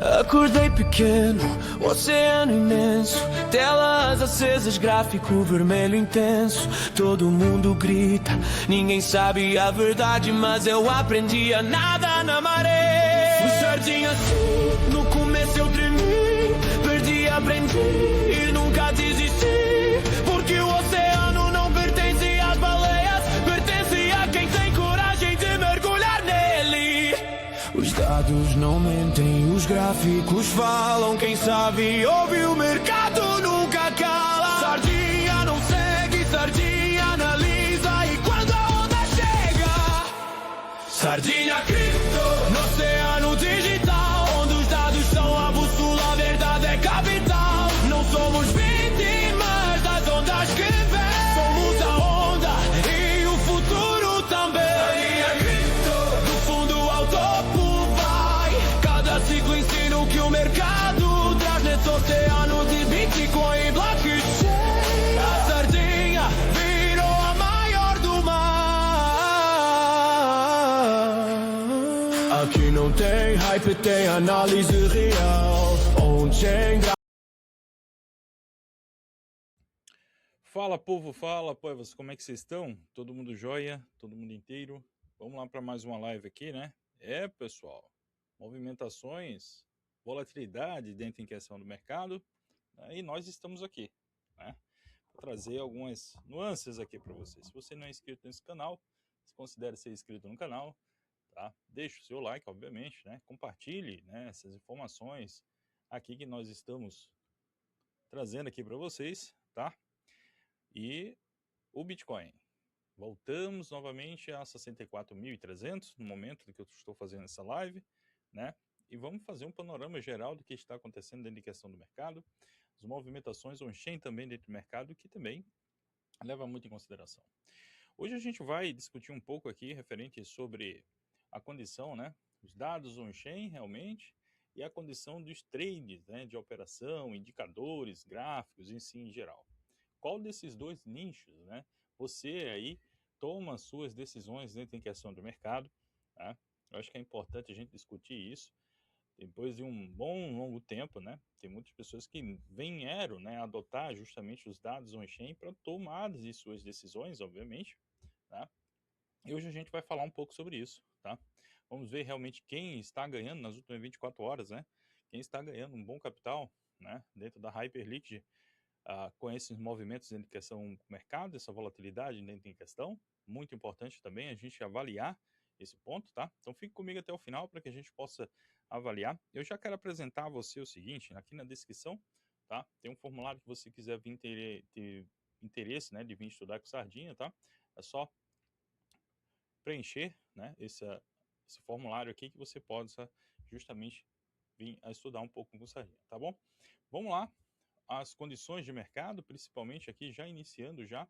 Acordei pequeno, oceano imenso, telas acesas, gráfico vermelho intenso. Todo mundo grita, ninguém sabe a verdade, mas eu aprendi a nadar na maré. Fui sardinha assim, no começo eu tremi, perdi, aprendi e nunca desisti, porque o oceano não pertence às baleias, pertence a quem tem coragem de mergulhar nele. Os dados não mentem, os gráficos falam, quem sabe ouve, o mercado nunca cala. Sardinha não segue, sardinha analisa, e quando a onda chega, sardinha cripto, no oceano digital, onde os dados são a bússola, a verdade é capital. Não somos vítimas das ondas que vêm, somos a onda e o futuro também. Sardinha cripto, do fundo ao topo vai, cada ciclo ensina o que o mercado traz nesse oceano de Bitcoin e blockchain. A sardinha virou a maior do mar. Aqui não tem hype, tem análise real. On-chain. Fala povo, fala poevas, como é que vocês estão? Todo mundo jóia? Todo mundo inteiro? Vamos lá para mais uma live aqui, né? Pessoal, movimentações, volatilidade dentro em questão do mercado, né? E nós estamos aqui, né? Vou trazer algumas nuances aqui para vocês. Se você não é inscrito nesse canal, se considere ser inscrito no canal, tá? Deixe o seu like, obviamente, né? Compartilhe, né, essas informações aqui que nós estamos trazendo aqui para vocês, tá? E o Bitcoin. Voltamos novamente a 64.300 no momento que eu estou fazendo essa live, né? E vamos fazer um panorama geral do que está acontecendo dentro de questão do mercado, as movimentações on-chain também dentro do mercado, que também leva muito em consideração. Hoje a gente vai discutir um pouco aqui referente sobre a condição, né? Os dados on-chain realmente e a condição dos trades, né? De operação, indicadores, gráficos em si em geral. Qual desses dois nichos, né, você aí toma suas decisões dentro em questão do mercado, tá? Eu acho que é importante a gente discutir isso. Depois de um bom longo tempo, né, tem muitas pessoas que vieram, né, adotar justamente os dados on-chain para tomar de suas decisões, obviamente, tá? E hoje a gente vai falar um pouco sobre isso, tá? Vamos ver realmente quem está ganhando nas últimas 24 horas, né? Quem está ganhando um bom capital, né, dentro da Hyperliquid, com esses movimentos dentro de questão do mercado, essa volatilidade dentro em questão, muito importante também a gente avaliar esse ponto, tá? Então fique comigo até o final para que a gente possa avaliar. Eu já quero apresentar a você o seguinte, aqui na descrição, tá? Tem um formulário que você quiser vir ter interesse, né, de vir estudar com Sardinha, tá? É só preencher, né, esse formulário aqui que você possa justamente vir a estudar um pouco com Sardinha, tá bom? Vamos lá. As condições de mercado, principalmente aqui, já iniciando já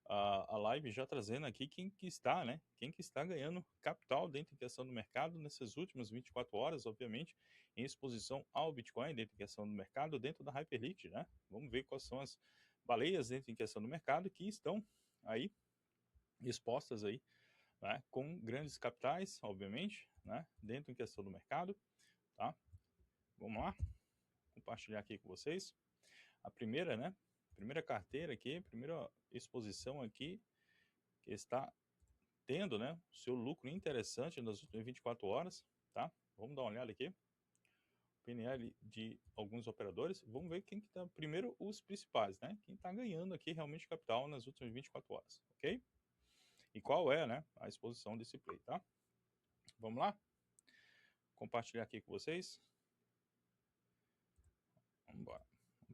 a live, já trazendo aqui quem que está, né? Quem que está ganhando capital dentro da questão do mercado nessas últimas 24 horas, obviamente, em exposição ao Bitcoin dentro da questão do mercado, dentro da Hyperliquid, né? Vamos ver quais são as baleias dentro da questão do mercado que estão aí expostas aí, né? Com grandes capitais, obviamente, né? Dentro da questão do mercado, tá? Vamos lá, compartilhar aqui com vocês. A primeira, né? Primeira carteira aqui, primeira exposição aqui, que está tendo, né, o seu lucro interessante nas últimas 24 horas, tá? Vamos dar uma olhada aqui. PNL de alguns operadores. Vamos ver quem que tá, primeiro os principais, né? Quem está ganhando aqui realmente capital nas últimas 24 horas, ok? E qual é, né, a exposição desse play, tá? Vamos lá? Compartilhar aqui com vocês. Vamos embora.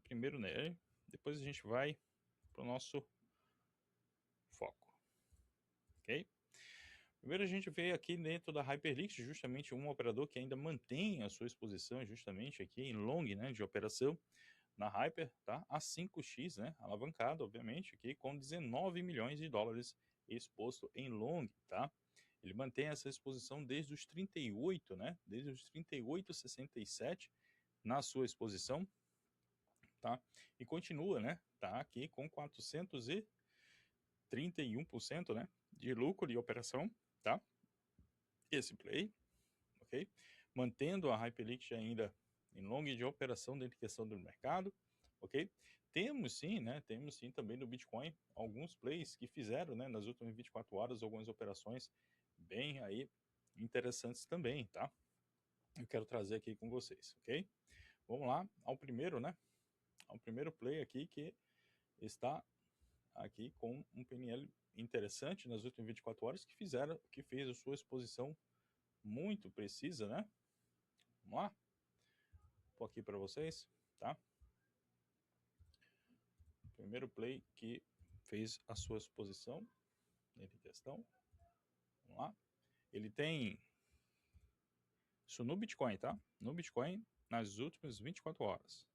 Primeiro nele, depois a gente vai para o nosso foco, ok? Primeiro a gente vê aqui dentro da Hyperliquid justamente um operador que ainda mantém a sua exposição justamente aqui em long, né, de operação na Hyper, tá? A 5x, né, alavancado obviamente aqui com 19 milhões de dólares exposto em long, tá? Ele mantém essa exposição desde os 38, né, desde os 38,67 na sua exposição, tá? E continua, né, tá aqui com 431%, né, de lucro de operação, tá? Esse play, ok? Mantendo a Hyperliquid ainda em long de operação dentro de questão do mercado, ok? Temos sim, né? Temos sim também no Bitcoin alguns plays que fizeram, né, nas últimas 24 horas algumas operações bem aí interessantes também, tá? Eu quero trazer aqui com vocês, ok? Vamos lá ao primeiro, né? Ao primeiro play aqui que está aqui com um PNL interessante nas últimas 24 horas que fez a sua exposição muito precisa, né? Vamos lá? Vou aqui para vocês, tá? Primeiro play que fez a sua exposição em questão. Vamos lá. Ele tem isso no Bitcoin, tá? No Bitcoin nas últimas 24 horas.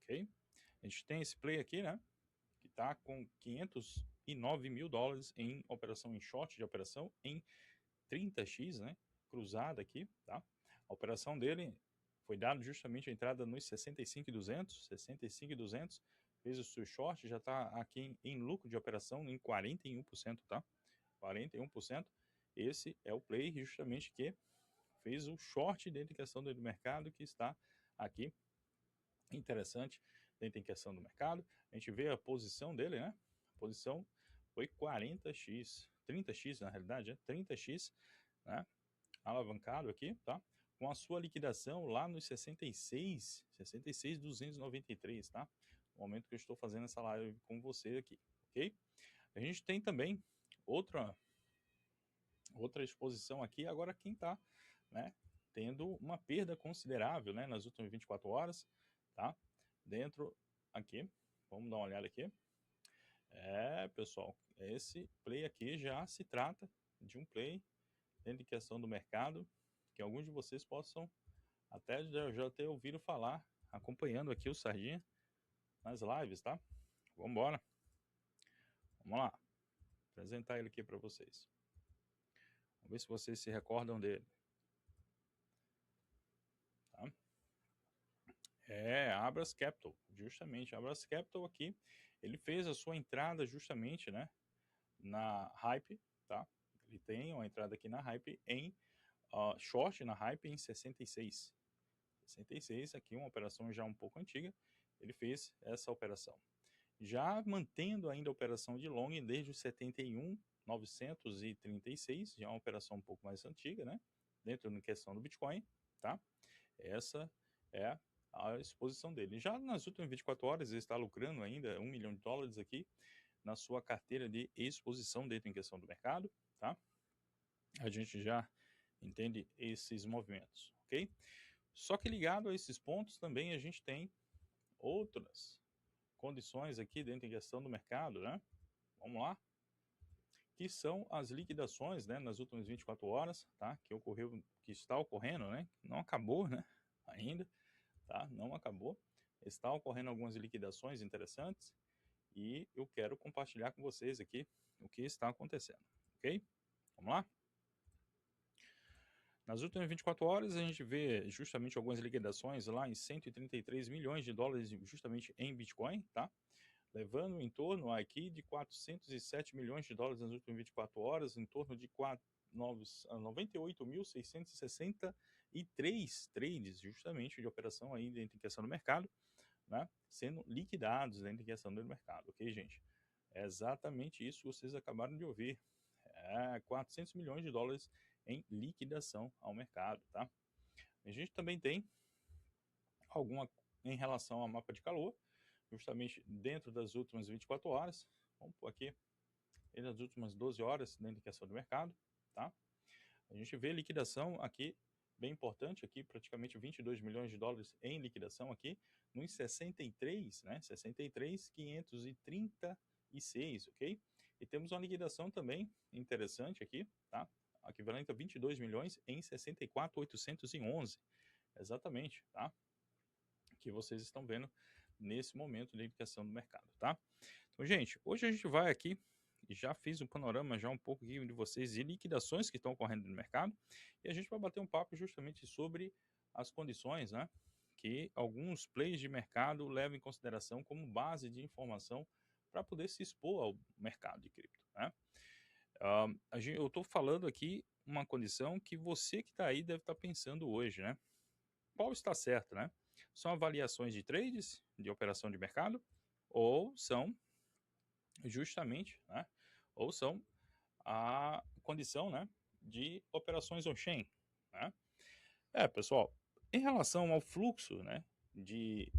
Ok? A gente tem esse play aqui, né? Que tá com 509 mil dólares em operação em short de operação em 30x, né? Cruzada aqui, tá? A operação dele foi dado justamente a entrada nos 65.200, 65.200, fez o seu short, já está aqui em lucro de operação em 41%, tá? 41%. Esse é o play justamente que fez o short dentro de questão do mercado, que está aqui interessante dentro de questão do mercado. A gente vê a posição dele, né? A posição foi 40x, 30x na realidade, 30x, né? Alavancado aqui, tá? Com a sua liquidação lá nos 66.293, tá? No momento que eu estou fazendo essa live com você aqui, ok? A gente tem também outra exposição aqui, agora quem tá, né, tendo uma perda considerável, né, nas últimas 24 horas, tá? Dentro aqui, vamos dar uma olhada aqui. Pessoal, esse play aqui já se trata de um play dentro de questão do mercado, que alguns de vocês possam até já ter ouvido falar, acompanhando aqui o Sardinha nas lives, tá? Vamos embora. Vamos lá. Apresentar ele aqui para vocês. Vamos ver se vocês se recordam dele. Tá? Abras Capital, justamente. Abras Capital aqui, ele fez a sua entrada justamente, né, na Hype, tá? Ele tem uma entrada aqui na Hype em short na Hype em 66. 66, aqui uma operação já um pouco antiga, ele fez essa operação. Já mantendo ainda a operação de long desde os 71.936, já é uma operação um pouco mais antiga, né? Dentro da questão do Bitcoin, tá? Essa é a exposição dele. Já nas últimas 24 horas, ele está lucrando ainda $1 milhão aqui na sua carteira de exposição dentro em questão do mercado, tá? A gente já entende esses movimentos, ok? Só que ligado a esses pontos também a gente tem outras condições aqui dentro em questão do mercado, né? Vamos lá. Que são as liquidações, né, nas últimas 24 horas, tá? Que está ocorrendo, né? Não acabou, né? Ainda, tá? Não acabou. Está ocorrendo algumas liquidações interessantes e eu quero compartilhar com vocês aqui o que está acontecendo, ok? Vamos lá? Nas últimas 24 horas, a gente vê justamente algumas liquidações lá em 133 milhões de dólares justamente em Bitcoin, tá? Levando em torno aqui de 407 milhões de dólares nas últimas 24 horas, em torno de 98.663 trades justamente de operação aí dentro de questão do mercado, né? Sendo liquidados dentro de questão do mercado, ok, gente? É exatamente isso que vocês acabaram de ouvir. 400 milhões de dólares em liquidação ao mercado, tá? A gente também tem alguma em relação ao mapa de calor, justamente dentro das últimas 24 horas, vamos pôr aqui, nas últimas 12 horas dentro de questão do mercado, tá? A gente vê liquidação aqui, bem importante aqui, praticamente 22 milhões de dólares em liquidação aqui, nos 63, né? 63.536, ok? E temos uma liquidação também interessante aqui, tá? Equivalente a 22 milhões em 64.811. Exatamente, tá? Que vocês estão vendo nesse momento de indicação do mercado, tá? Então, gente, hoje a gente vai aqui, já fiz um panorama já um pouco aqui de vocês de liquidações que estão ocorrendo no mercado, e a gente vai bater um papo justamente sobre as condições, né, que alguns players de mercado levam em consideração como base de informação para poder se expor ao mercado de cripto, né? Eu estou falando aqui uma condição que você que está aí deve estar pensando hoje, né? qual está certo, né? São avaliações de trades, de operação de mercado, ou são justamente, né? Ou são a condição, né? De operações on-chain, né? Pessoal, em relação ao fluxo, né? De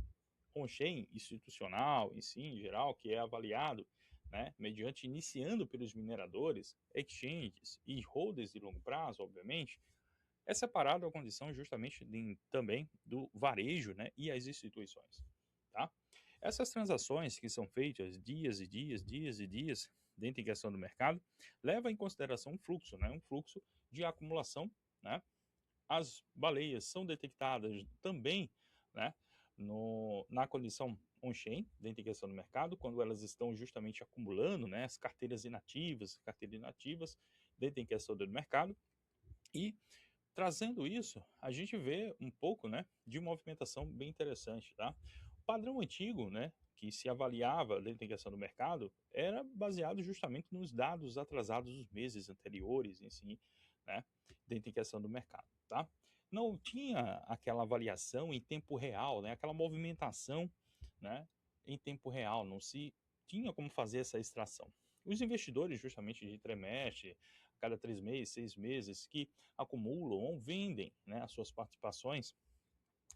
on-chain institucional em si, em geral, que é avaliado, né, mediante iniciando pelos mineradores, exchanges e holders de longo prazo, obviamente, é separado a condição justamente também do varejo, né, e as instituições, tá? Essas transações que são feitas dias e dias, dias e dias dentro em questão do mercado, leva em consideração um fluxo, né, um fluxo de acumulação, né? As baleias são detectadas também, né, na condição on-chain, dentro da questão do mercado, quando elas estão justamente acumulando, né, as carteiras inativas, dentro da questão do mercado, e trazendo isso, a gente vê um pouco, né, de movimentação bem interessante, tá? O padrão antigo, né, que se avaliava dentro da questão do mercado, era baseado justamente nos dados atrasados dos meses anteriores em si, né, dentro da questão do mercado, tá? Não tinha aquela avaliação em tempo real, né, aquela movimentação, né, em tempo real, não se tinha como fazer essa extração. Os investidores, justamente de trimestre, a cada 3 meses, 6 meses, que acumulam ou vendem, né, as suas participações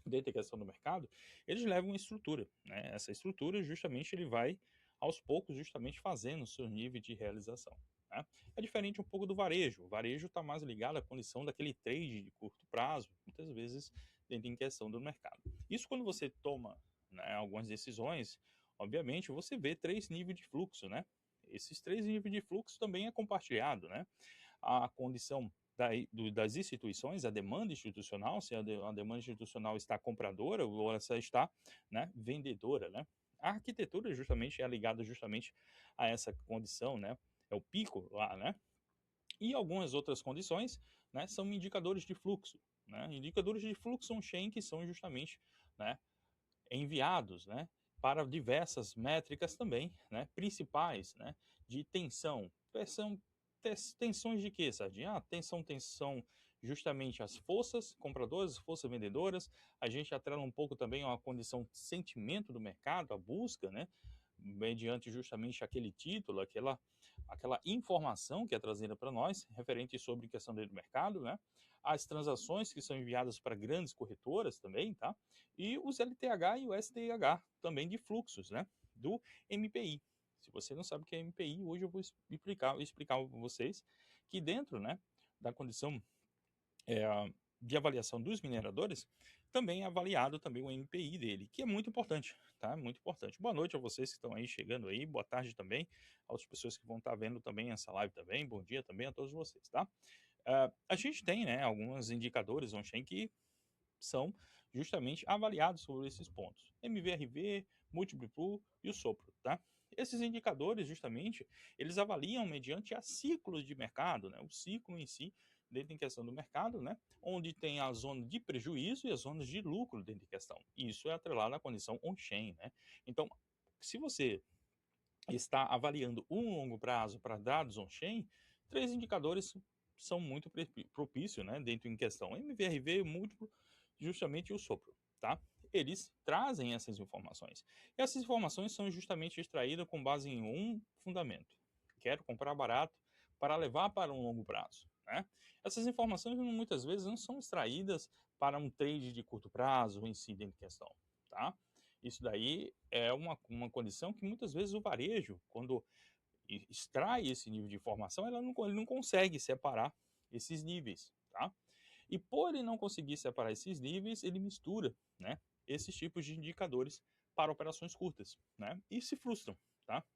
dentro da questão do mercado, eles levam uma estrutura, né? Essa estrutura justamente ele vai aos poucos justamente fazendo o seu nível de realização, né? É diferente um pouco do varejo. O varejo está mais ligado à condição daquele trade de curto prazo, muitas vezes dentro em questão do mercado. Isso quando você toma, né, algumas decisões, obviamente você vê 3 níveis de fluxo, né? Esses 3 níveis de fluxo também é compartilhado, né? A condição das instituições, a demanda institucional, se a demanda institucional está compradora ou ela está, né, vendedora, né? A arquitetura justamente é ligada justamente a essa condição, né? É o pico lá, né? E algumas outras condições, né, são indicadores de fluxo, né? Indicadores de fluxo on-chain que são justamente, né, enviados, né, para diversas métricas também, né, principais, né, de tensão. Tensões de quê, Sardinha? Tensão justamente as forças compradoras, forças vendedoras. A gente atrela um pouco também a condição de sentimento do mercado, a busca, né, mediante justamente aquele título, aquela informação que é trazida para nós, referente sobre questão do mercado, né? As transações que são enviadas para grandes corretoras também, tá? E os LTH e o STH também de fluxos, né? Do MPI. Se você não sabe o que é MPI, hoje eu vou explicar para vocês que dentro, né, da condição de avaliação dos mineradores, também é avaliado também o MPI dele, que é muito importante, tá? Muito importante. Boa noite a vocês que estão aí chegando aí, boa tarde também às pessoas que vão estar vendo também essa live também, bom dia também a todos vocês, tá? A gente tem, né, alguns indicadores on-chain que são justamente avaliados sobre esses pontos. MVRV, Múltiplo Pool e o sopro, tá? Esses indicadores, justamente, eles avaliam mediante a ciclos de mercado, né? O ciclo em si, dentro em questão do mercado, né? Onde tem a zona de prejuízo e as zonas de lucro dentro de questão. Isso é atrelado à condição on-chain, né? Então, se você está avaliando um longo prazo para dados on-chain, 3 indicadores são muito propícios, né? Dentro em questão MVRV, múltiplo, justamente o sopro, tá? Eles trazem essas informações. E essas informações são justamente extraídas com base em um fundamento. Quero comprar barato para levar para um longo prazo, né? Essas informações muitas vezes não são extraídas para um trade de curto prazo em si dentro de questão, tá? Isso daí é uma condição que muitas vezes o varejo, quando extrai esse nível de informação, ele não consegue separar esses níveis, tá? E por ele não conseguir separar esses níveis, ele mistura, né, esses tipos de indicadores para operações curtas, né, e se frustram, tá?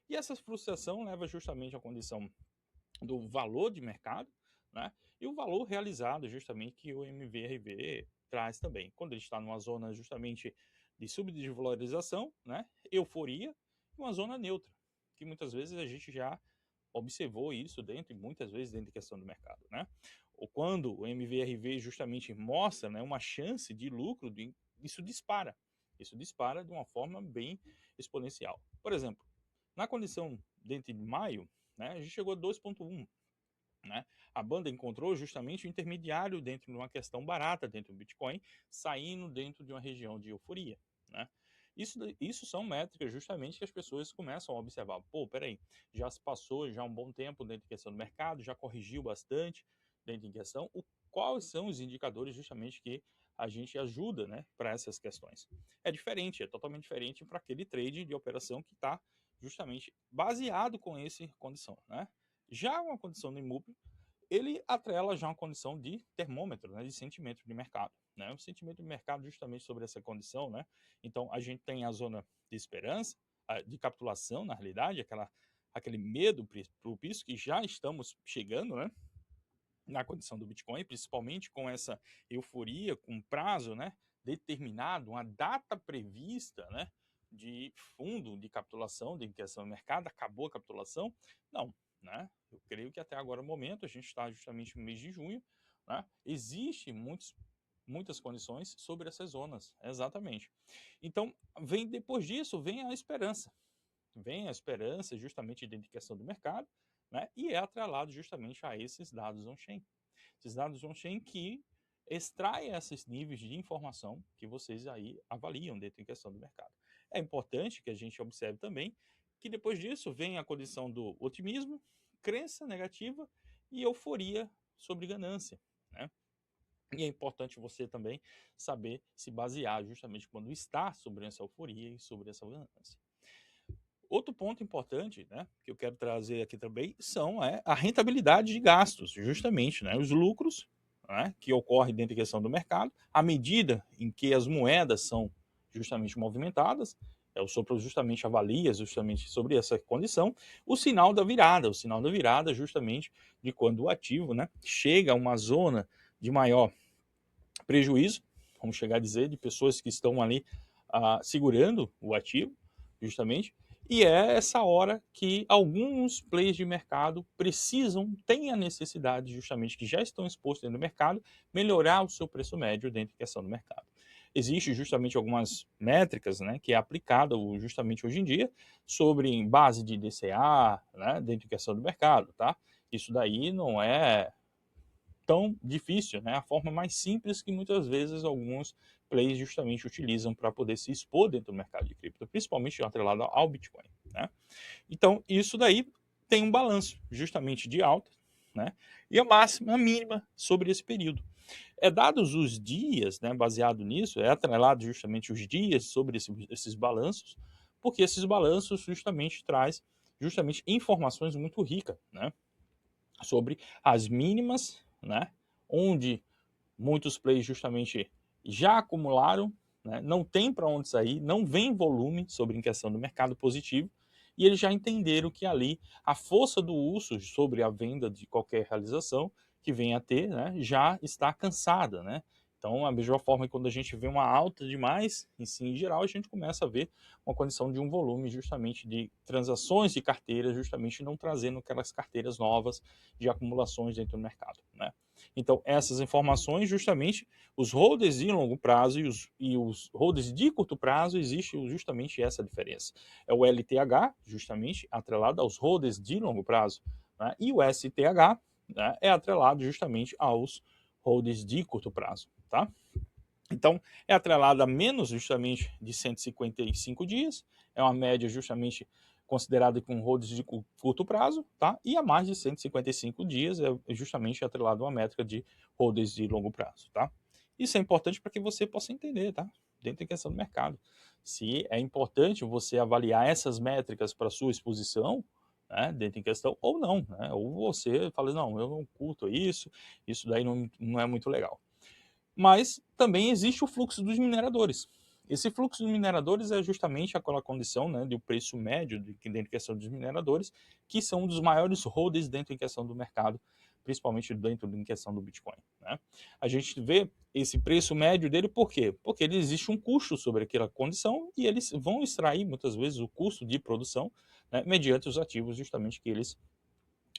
E essa frustração leva justamente à condição do valor de mercado, né, e o valor realizado justamente que o MVRV traz também. Quando ele está numa zona justamente de subvalorização, né, euforia, e uma zona neutra, que muitas vezes a gente já observou isso dentro, e muitas vezes dentro da questão do mercado, né? Ou quando o MVRV justamente mostra, né, uma chance de lucro, isso dispara. Isso dispara de uma forma bem exponencial. Por exemplo, na condição dentro de maio, né, a gente chegou a 2,1. né? A banda encontrou justamente o intermediário dentro de uma questão barata dentro do Bitcoin, saindo dentro de uma região de euforia, né? Isso são métricas justamente que as pessoas começam a observar. Pô, peraí, já se passou já um bom tempo dentro de questão do mercado, já corrigiu bastante dentro de questão. Quais são os indicadores justamente que a gente ajuda, né, para essas questões? É diferente, é totalmente diferente para aquele trade de operação que está justamente baseado com essa condição, né? Já uma condição do imóvel, ele atrela já uma condição de termômetro, né, de sentimento de mercado, né? O sentimento de mercado justamente sobre essa condição, né? Então a gente tem a zona de esperança, de capitulação, na realidade, aquele medo propício que já estamos chegando, né? Na condição do Bitcoin, principalmente com essa euforia, com prazo, né, determinado, uma data prevista, né, de fundo de capitulação, de injeção no mercado, acabou a capitulação? Não, né? Eu creio que até agora o momento, a gente está justamente no mês de junho, né? Existe muitas condições sobre essas zonas, exatamente. Então, depois disso, vem a esperança. Vem a esperança justamente de identificação do mercado, né? E é atrelado justamente a esses dados on-chain. Esses dados on-chain que extraem esses níveis de informação que vocês aí avaliam dentro da questão do mercado. É importante que a gente observe também que depois disso vem a condição do otimismo, crença negativa e euforia sobre ganância, né? E é importante você também saber se basear justamente quando está sobre essa euforia e sobre essa ganância. Outro ponto importante, né, que eu quero trazer aqui também, são a rentabilidade de gastos, justamente, né, os lucros, né, que ocorrem dentro da questão do mercado, à medida em que as moedas são justamente movimentadas, o Sopro justamente avalia justamente sobre essa condição, o sinal da virada justamente de quando o ativo, né, chega a uma zona de maior prejuízo, vamos chegar a dizer, de pessoas que estão ali segurando o ativo, justamente, e é essa hora que alguns players de mercado têm a necessidade, justamente, que já estão expostos dentro do mercado, melhorar o seu preço médio dentro da questão do mercado. Existe justamente algumas métricas, né, que é aplicada justamente hoje em dia sobre base de DCA, né, dentro da questão do mercado, tá? Isso daí não é tão difícil, né? A forma mais simples que muitas vezes alguns players justamente utilizam para poder se expor dentro do mercado de cripto, principalmente atrelado ao Bitcoin, né? Então, isso daí tem um balanço justamente de alta, né? E a máxima, a mínima sobre esse período. É dados os dias, né? Baseado nisso, é atrelado justamente os dias sobre esses balanços, porque esses balanços justamente traz justamente informações muito ricas, né? Sobre as mínimas, né? Onde muitos players justamente já acumularam, né? Não tem para onde sair, não vem volume sobre em questão do mercado positivo, e eles já entenderam que ali a força do urso sobre a venda de qualquer realização que venha a ter, né, já está cansada, né? Então, a mesma forma que quando a gente vê uma alta demais, em geral, a gente começa a ver uma condição de um volume justamente de transações de carteiras, justamente não trazendo aquelas carteiras novas de acumulações dentro do mercado, né? Então, essas informações, justamente, os holders de longo prazo e os holders de curto prazo, existe justamente essa diferença. É o LTH, justamente, atrelado aos holders de longo prazo, né? E o STH, né, é atrelado justamente aos holders de curto prazo, tá? Então, é atrelado a menos justamente de 155 dias, é uma média justamente considerada com holders de curto prazo, tá? E a mais de 155 dias é justamente atrelado a uma métrica de holders de longo prazo, tá? Isso é importante para que você possa entender, tá? Dentro da questão do mercado. Se é importante você avaliar essas métricas para sua exposição, né, dentro em questão, ou não, né? Ou você fala, não, eu não curto isso daí não é muito legal. Mas também existe o fluxo dos mineradores. Esse fluxo dos mineradores é justamente aquela condição, né, do preço médio dentro da questão dos mineradores, que são um dos maiores holders dentro da questão do mercado, principalmente dentro da questão do Bitcoin, né? A gente vê esse preço médio dele por quê? Porque ele existe um custo sobre aquela condição e eles vão extrair muitas vezes o custo de produção, né, mediante os ativos justamente que eles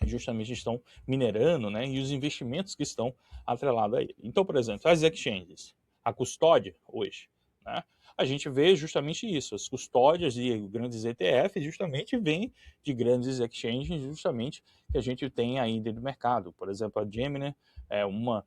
justamente estão minerando, né, e os investimentos que estão atrelados a ele. Então, por exemplo, as exchanges, a custódia hoje, né, a gente vê justamente isso. As custódias de grandes ETFs justamente vêm de grandes exchanges, justamente que a gente tem aí dentro do mercado. Por exemplo, a Gemini é uma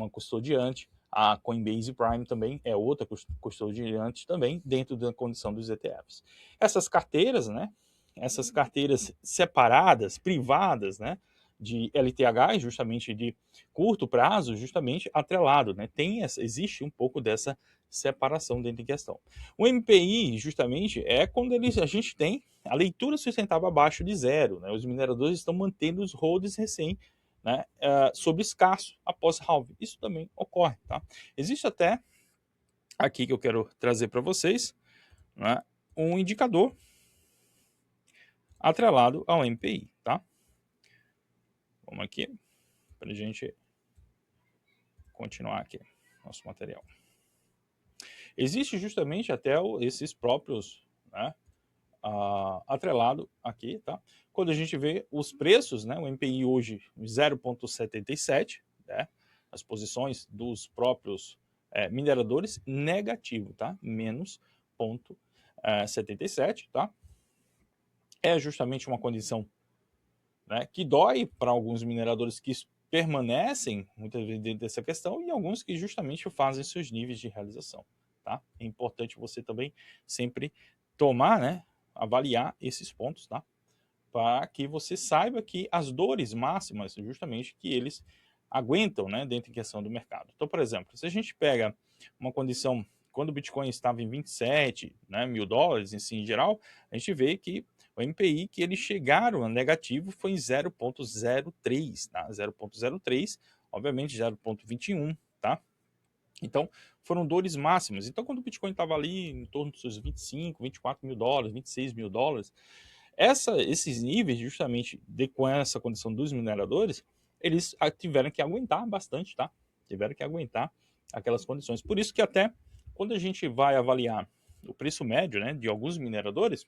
custodiante, a Coinbase Prime também é outra custodiante também dentro da condição dos ETFs. Essas carteiras, né? Essas carteiras separadas, privadas, né? De LTH, justamente de curto prazo, justamente atrelado, né? Existe um pouco dessa separação dentro em questão. O MPI, justamente, é quando a gente tem a leitura sustentável abaixo de zero, né? Os mineradores estão mantendo os holds recém, né, sobre escasso após halving. Isso também ocorre, tá? Existe até aqui que eu quero trazer para vocês, né, um indicador atrelado ao MPI, tá? Vamos aqui para a gente continuar aqui nosso material. Existe justamente até esses próprios, né, atrelado aqui, tá? Quando a gente vê os preços, né, o MPI hoje 0,77, né, as posições dos próprios mineradores negativo, tá? Menos 0,77, tá? É justamente uma condição, né, que dói para alguns mineradores que permanecem muitas vezes dentro dessa questão e alguns que justamente fazem seus níveis de realização, tá? É importante você também sempre tomar, né, avaliar esses pontos, tá? Para que você saiba que as dores máximas, justamente, que eles aguentam, né, dentro em questão do mercado. Então, por exemplo, se a gente pega uma condição, quando o Bitcoin estava em 27, né, mil dólares, em geral, a gente vê que o MPI que eles chegaram a negativo foi em 0,03, tá? 0,03, obviamente 0,21, tá? Então, foram dores máximas. Então, quando o Bitcoin estava ali em torno dos seus 25, 24 mil dólares, 26 mil dólares, esses níveis, justamente com essa condição dos mineradores, eles tiveram que aguentar bastante, tá? Tiveram que aguentar aquelas condições. Por isso que até quando a gente vai avaliar o preço médio, né, de alguns mineradores,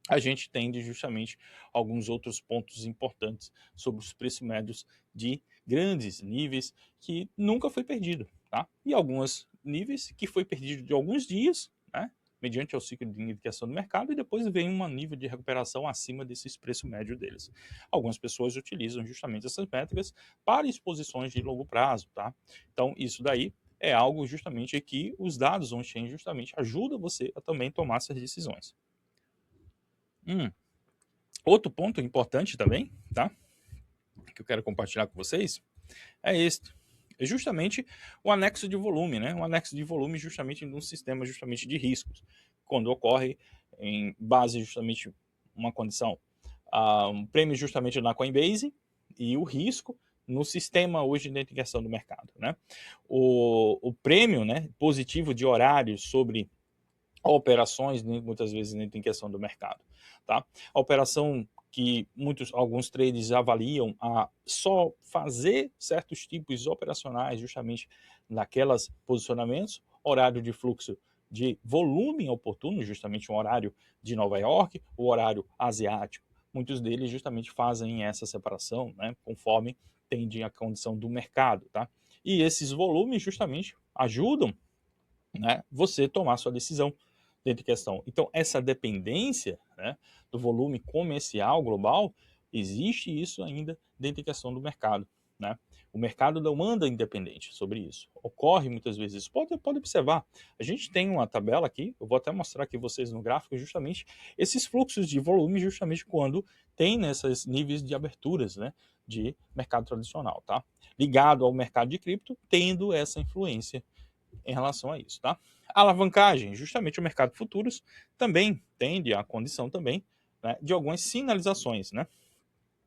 a gente tem justamente alguns outros pontos importantes sobre os preços médios de grandes níveis que nunca foi perdido, tá? E alguns níveis que foi perdido de alguns dias, né? Mediante o ciclo de indicação do mercado, e depois vem um nível de recuperação acima desses preços médios deles. Algumas pessoas utilizam justamente essas métricas para exposições de longo prazo, tá? Então, isso daí é algo justamente que os dados on-chain justamente ajudam você a também tomar essas decisões. Outro ponto importante também, tá? Que eu quero compartilhar com vocês é este. É justamente o anexo de volume, né? Um anexo de volume justamente num sistema justamente de riscos. Quando ocorre em base justamente uma condição, um prêmio justamente na Coinbase e o risco no sistema hoje de identificação do mercado, né? O prêmio, né, positivo de horários sobre operações, muitas vezes em questão do mercado, tá? A operação que alguns traders avaliam a só fazer certos tipos operacionais justamente naquelas posicionamentos, horário de fluxo de volume oportuno, justamente um horário de Nova York, o horário asiático. Muitos deles justamente fazem essa separação, né, conforme tende a condição do mercado, tá? E esses volumes justamente ajudam, né, você tomar sua decisão dentro de questão. Então, essa dependência, né, do volume comercial global, existe isso ainda dentro de questão do mercado, né? O mercado não anda independente sobre isso. Ocorre muitas vezes. Pode observar. A gente tem uma tabela aqui, eu vou até mostrar aqui vocês no gráfico, justamente esses fluxos de volume, justamente quando tem nesses níveis de aberturas, né, de mercado tradicional, tá? Ligado ao mercado de cripto, tendo essa influência em relação a isso, tá? A alavancagem, justamente o mercado de futuros, também tende a condição também, né, de algumas sinalizações, né?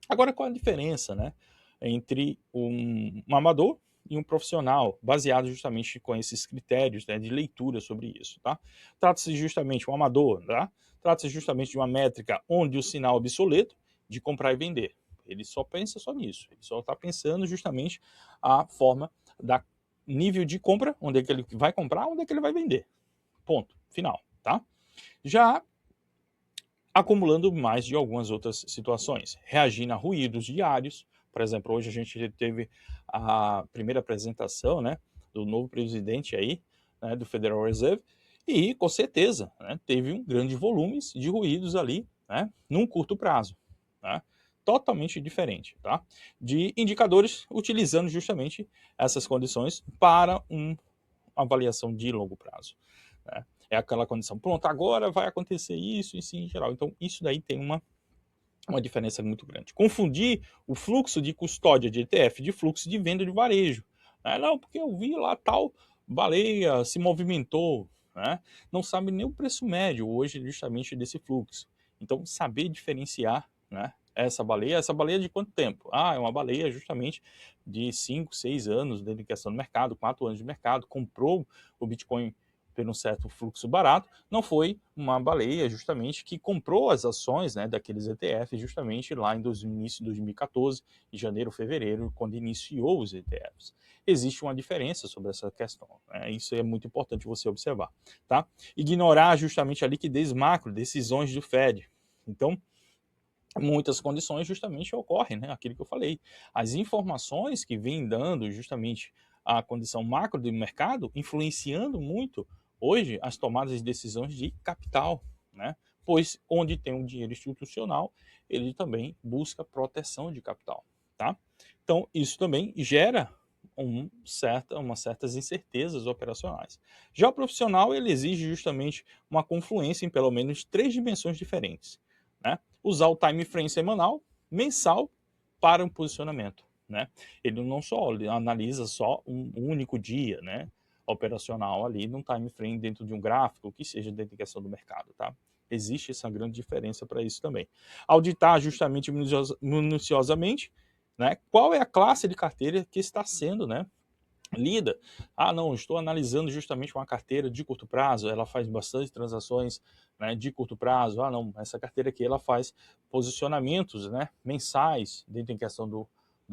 Agora, qual a diferença, né, entre um amador e um profissional, baseado justamente com esses critérios, né, de leitura sobre isso, tá? Trata-se justamente de um amador, tá? Trata-se justamente de uma métrica onde o sinal obsoleto de comprar e vender. Ele só pensa só nisso. Ele só está pensando justamente a forma da nível de compra, onde é que ele vai comprar, onde é que ele vai vender. Ponto. Final, tá? Já acumulando mais de algumas outras situações. Reagindo a ruídos diários. Por exemplo, hoje a gente teve a primeira apresentação, né, do novo presidente aí, né, do Federal Reserve, E, com certeza, né, teve um grande volume de ruídos ali, né, num curto prazo. Né, totalmente diferente, tá? De indicadores utilizando justamente essas condições para uma avaliação de longo prazo. Né? É aquela condição, pronto, agora vai acontecer isso em geral. Então, isso daí tem uma diferença muito grande. Confundir o fluxo de custódia de ETF de fluxo de venda de varejo. Né? Não, porque eu vi lá tal baleia se movimentou. Né? Não sabe nem o preço médio hoje justamente desse fluxo. Então, saber diferenciar, né, essa baleia de quanto tempo? Ah, é uma baleia justamente de 5, 6 anos de dedicação no mercado, 4 anos de mercado, comprou o Bitcoin por um certo fluxo barato, não foi uma baleia justamente que comprou as ações, né, daqueles ETFs justamente lá em início de 2014, em janeiro, fevereiro, quando iniciou os ETFs. Existe uma diferença sobre essa questão, né? Isso é muito importante você observar, tá? Ignorar justamente a liquidez macro, decisões do Fed. Então, muitas condições justamente ocorrem, né? Aquilo que eu falei. As informações que vêm dando justamente a condição macro do mercado, influenciando muito hoje as tomadas de decisões de capital, né? Pois onde tem um dinheiro institucional, ele também busca proteção de capital, tá? Então, isso também gera umas certas incertezas operacionais. Já o profissional, ele exige justamente uma confluência em pelo menos 3 dimensões diferentes, né? Usar o time frame semanal, mensal, para um posicionamento, né? Ele não só analisa só um único dia, né, operacional ali num time frame dentro de um gráfico, que seja dentro da questão do mercado, tá? Existe essa grande diferença para isso também. Auditar justamente minuciosamente, né, qual é a classe de carteira que está sendo, né, lida. Ah, não, estou analisando justamente uma carteira de curto prazo, ela faz bastante transações, né, de curto prazo. Ah, não, essa carteira aqui ela faz posicionamentos, né, mensais dentro da questão do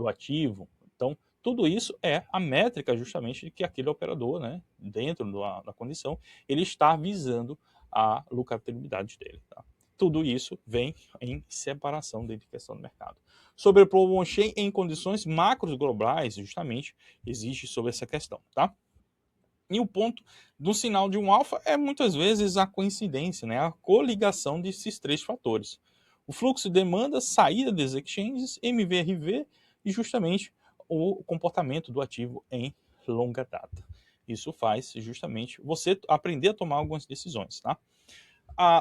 ativo. Então, tudo isso é a métrica justamente de que aquele operador, né, dentro da condição, ele está visando a lucratividade dele. Tá? Tudo isso vem em separação dentro da questão do mercado. Sobre o on-chain em condições macros globais, justamente, existe sobre essa questão, tá? E o ponto do sinal de um alfa é muitas vezes a coincidência, né? A coligação desses 3 fatores. O fluxo de demanda, saída das exchanges, MVRV e justamente o comportamento do ativo em longa data. Isso faz justamente você aprender a tomar algumas decisões, tá?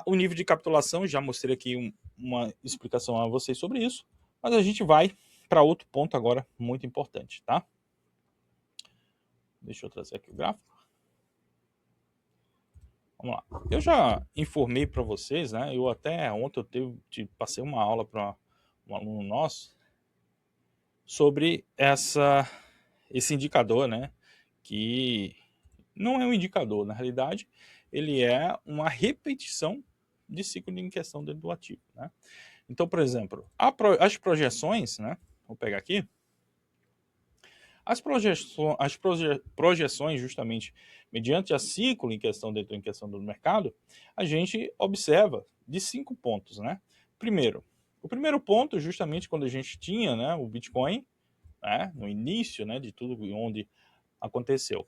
O nível de capitulação, já mostrei aqui uma explicação a vocês sobre isso, mas a gente vai para outro ponto agora muito importante, tá? Deixa eu trazer aqui o gráfico. Vamos lá. Eu já informei para vocês, né? Eu até ontem passei uma aula para um aluno nosso sobre esse indicador, né? Que não é um indicador, na realidade, ele é uma repetição de ciclo de questão dentro do ativo, né? Então, por exemplo, as projeções, né? Vou pegar aqui. As projeções, justamente, mediante a ciclo em questão dentro em questão do mercado, a gente observa de 5 pontos, né? Primeiro, o primeiro ponto, justamente quando a gente tinha, né, o Bitcoin, né, no início, né, de tudo onde aconteceu.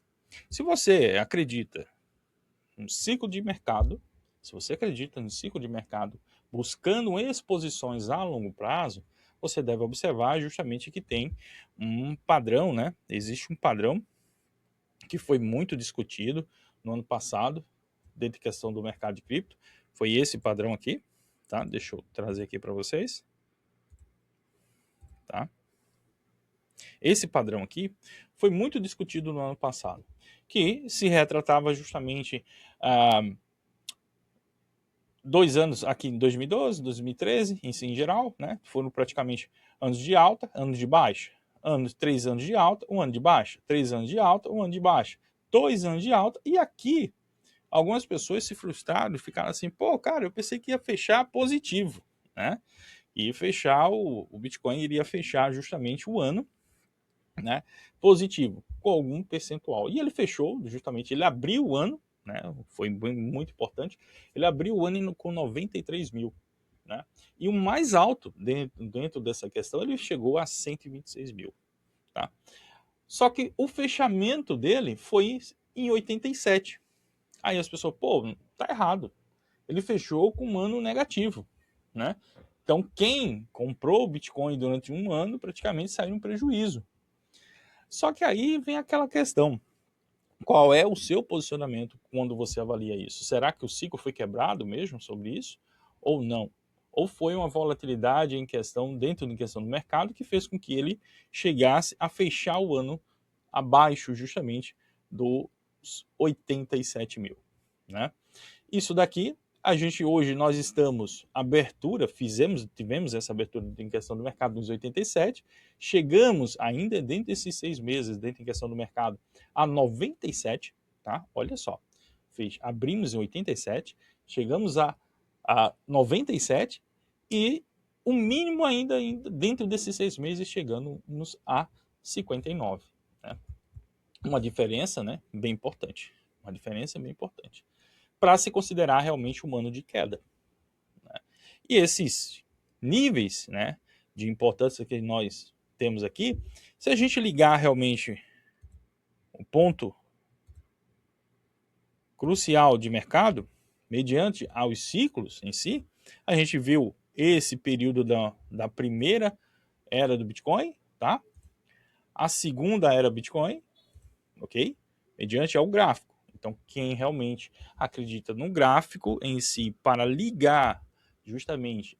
Se você acredita no ciclo de mercado, se você acredita no ciclo de mercado buscando exposições a longo prazo, você deve observar justamente que tem um padrão, né? Existe um padrão que foi muito discutido no ano passado, dentro da questão do mercado de cripto. Foi esse padrão aqui, tá? Deixa eu trazer aqui para vocês. Tá? Esse padrão aqui foi muito discutido no ano passado, que se retratava justamente 2 anos aqui em 2012, 2013, em geral, né? Foram praticamente anos de alta, anos de baixa, 3 anos de alta, 1 ano de baixa, 3 anos de alta, 1 ano de baixa, 2 anos de alta, e aqui algumas pessoas se frustraram e ficaram assim, pô, cara, eu pensei que ia fechar positivo, né? E fechar o Bitcoin iria fechar justamente o ano, né, positivo, com algum percentual. E ele fechou, justamente, ele abriu o ano, né, foi muito importante, ele abriu o ano com 93 mil. Né, e o mais alto dentro dessa questão, ele chegou a 126 mil. Tá? Só que o fechamento dele foi em 87. Aí as pessoas, pô, tá errado. Ele fechou com um ano negativo, né? Então, quem comprou o Bitcoin durante um ano praticamente saiu em prejuízo. Só que aí vem aquela questão: qual é o seu posicionamento quando você avalia isso? Será que o ciclo foi quebrado mesmo sobre isso? Ou não? Ou foi uma volatilidade em questão, dentro de questão do mercado, que fez com que ele chegasse a fechar o ano abaixo justamente dos 87 mil, né? Isso daqui, a gente hoje, nós estamos, abertura, tivemos essa abertura em questão do mercado nos 87, chegamos ainda dentro desses 6 meses, dentro em questão do mercado, a 97, tá? Olha só, abrimos em 87, chegamos a 97 e o mínimo ainda dentro desses 6 meses, chegando a 59, né? Uma diferença, né, bem importante, uma diferença bem importante para se considerar realmente um ano de queda, né? E esses níveis, né, de importância que nós temos aqui, se a gente ligar realmente o ponto crucial de mercado, mediante aos ciclos em si, a gente viu esse período da primeira era do Bitcoin, tá? A segunda era Bitcoin, ok? Mediante ao gráfico. Então, quem realmente acredita no gráfico em si para ligar justamente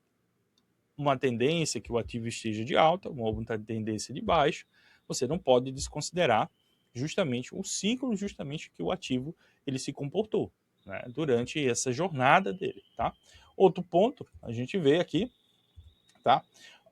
uma tendência que o ativo esteja de alta, uma tendência de baixo, você não pode desconsiderar justamente o ciclo justamente que o ativo ele se comportou, né, durante essa jornada dele, tá? Outro ponto a gente vê aqui, tá?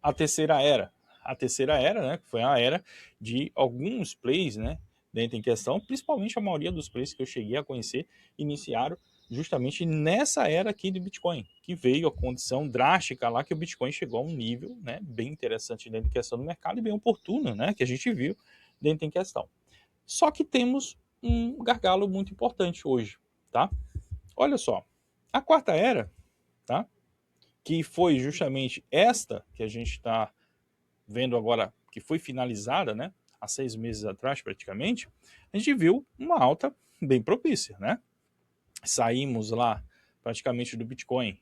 A terceira era, né, que foi a era de alguns plays, né, dentro em questão, principalmente a maioria dos plays que eu cheguei a conhecer iniciaram justamente nessa era aqui do Bitcoin, que veio a condição drástica lá que o Bitcoin chegou a um nível, né, bem interessante dentro em questão do mercado e bem oportuno, né, que a gente viu dentro em questão. Só que temos um gargalo muito importante hoje, tá? Olha só, a quarta era, tá? Que foi justamente esta que a gente está vendo agora, que foi finalizada, né, há 6 meses atrás praticamente, a gente viu uma alta bem propícia, né? Saímos lá praticamente do Bitcoin,